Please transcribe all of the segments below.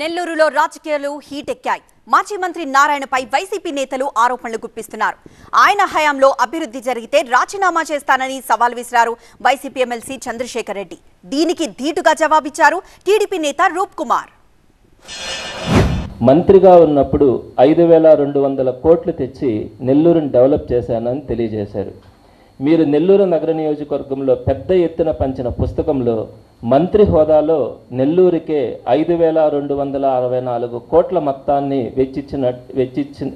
నెల్లూరులో రాజకీయాలు హీటెక్కాయి. మాజీ మంత్రి నారాయణపై వైసీపీ నేతలు ఆరోపణలు గుప్పిస్తున్నారు. ఆయన హయాంలో అభివృద్ధి జరిగితే రాజీనామా చేస్తానని సవాల్ విసిరారు వైసీపీ ఎమ్మెల్సీ చంద్రశేఖర్ రెడ్డి. దీనికి ధీటుగా జవాబిచ్చారు టీడీపీ నేత రూప్ కుమార్. మంత్రిగా ఉన్నప్పుడు 5,200 కోట్లు తెచ్చి నెల్లూరుని డెవలప్ చేశానని తెలియజేశారు. మీరు నెల్లూరు నగర నియోజకవర్గంలో పెద్ద ఎత్తున పంచిన పుస్తకంలో మంత్రి హోదాలో నెల్లూరుకే 5,264 కోట్ల మొత్తాన్ని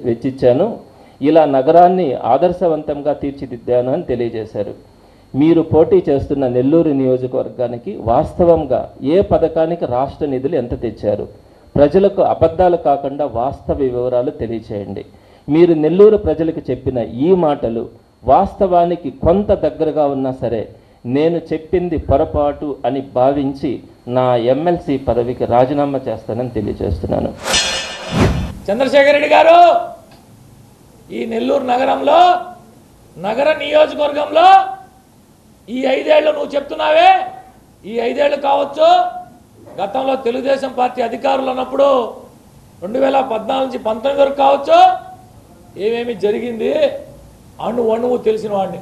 వెచ్చించాను, ఇలా నగరాన్ని ఆదర్శవంతంగా తీర్చిదిద్దాను అని తెలియజేశారు. మీరు పోటీ చేస్తున్న నెల్లూరు నియోజకవర్గానికి వాస్తవంగా ఏ పథకానికి రాష్ట్ర నిధులు ఎంత తెచ్చారు? ప్రజలకు అబద్ధాలు కాకుండా వాస్తవ వివరాలు తెలియచేయండి. మీరు నెల్లూరు ప్రజలకు చెప్పిన ఈ మాటలు వాస్తవానికి కొంత దగ్గరగా ఉన్నా సరే నేను చెప్పింది పొరపాటు అని భావించి నా ఎమ్మెల్సీ పదవికి రాజీనామా చేస్తానని తెలియజేస్తున్నాను. చంద్రశేఖర్ రెడ్డి గారు, ఈ నెల్లూరు నగరంలో నగర నియోజకవర్గంలో ఈ 5 ఏళ్ళు నువ్వు చెప్తున్నావే, ఈ 5 ఏళ్ళు కావచ్చు, గతంలో తెలుగుదేశం పార్టీ అధికారులు ఉన్నప్పుడు 2014 నుంచి 19 వరకు కావచ్చు, ఏమేమి జరిగింది అణువు తెలిసిన వాడిని.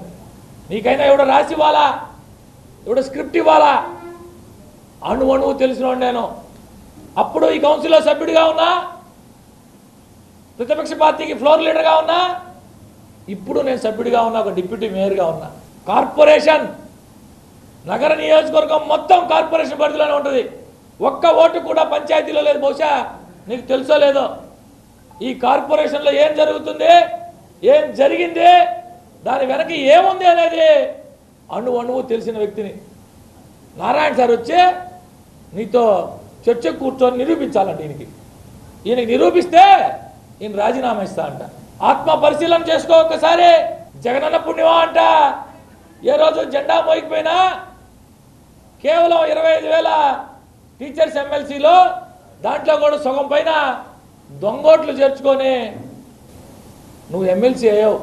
నీకైనా ఎవడో రాసి ఇవ్వాలా, ఎవడో స్క్రిప్ట్ ఇవ్వాలా? అణువు తెలిసిన వాడిని నేను. అప్పుడు ఈ కౌన్సిల్లో సభ్యుడిగా ఉన్నా, ప్రతిపక్ష పార్టీకి ఫ్లోర్ లీడర్గా ఉన్నా, ఇప్పుడు నేను సభ్యుడిగా ఉన్నా, ఒక డిప్యూటీ మేయర్గా ఉన్నా. కార్పొరేషన్ నగర నియోజకవర్గం మొత్తం కార్పొరేషన్ పరిధిలోనే ఉంటుంది. ఒక్క ఓటు కూడా పంచాయతీలో లేదు. బహుశా నీకు తెలుసో లేదో, ఈ కార్పొరేషన్లో ఏం జరుగుతుంది, ఏం జరిగింది, దాని వెనక ఏముంది అనేది అణువు తెలిసిన వ్యక్తిని. నారాయణ సార్ వచ్చి నీతో చర్చకు కూర్చొని నిరూపించాలంట. ఈయనకి నిరూపిస్తే ఈయన రాజీనామా ఇస్తా అంట. ఆత్మ పరిశీలన చేసుకో ఒక్కసారి. జగనన్న పుణ్యమా అంట. ఏ రోజు జెండా మోయకపోయినా కేవలం 25,000 టీచర్స్ ఎమ్మెల్సీలో దాంట్లో కూడా సగం పైన దొంగోట్లు చేర్చుకొని నువ్వు ఎమ్మెల్సీ అయ్యావు.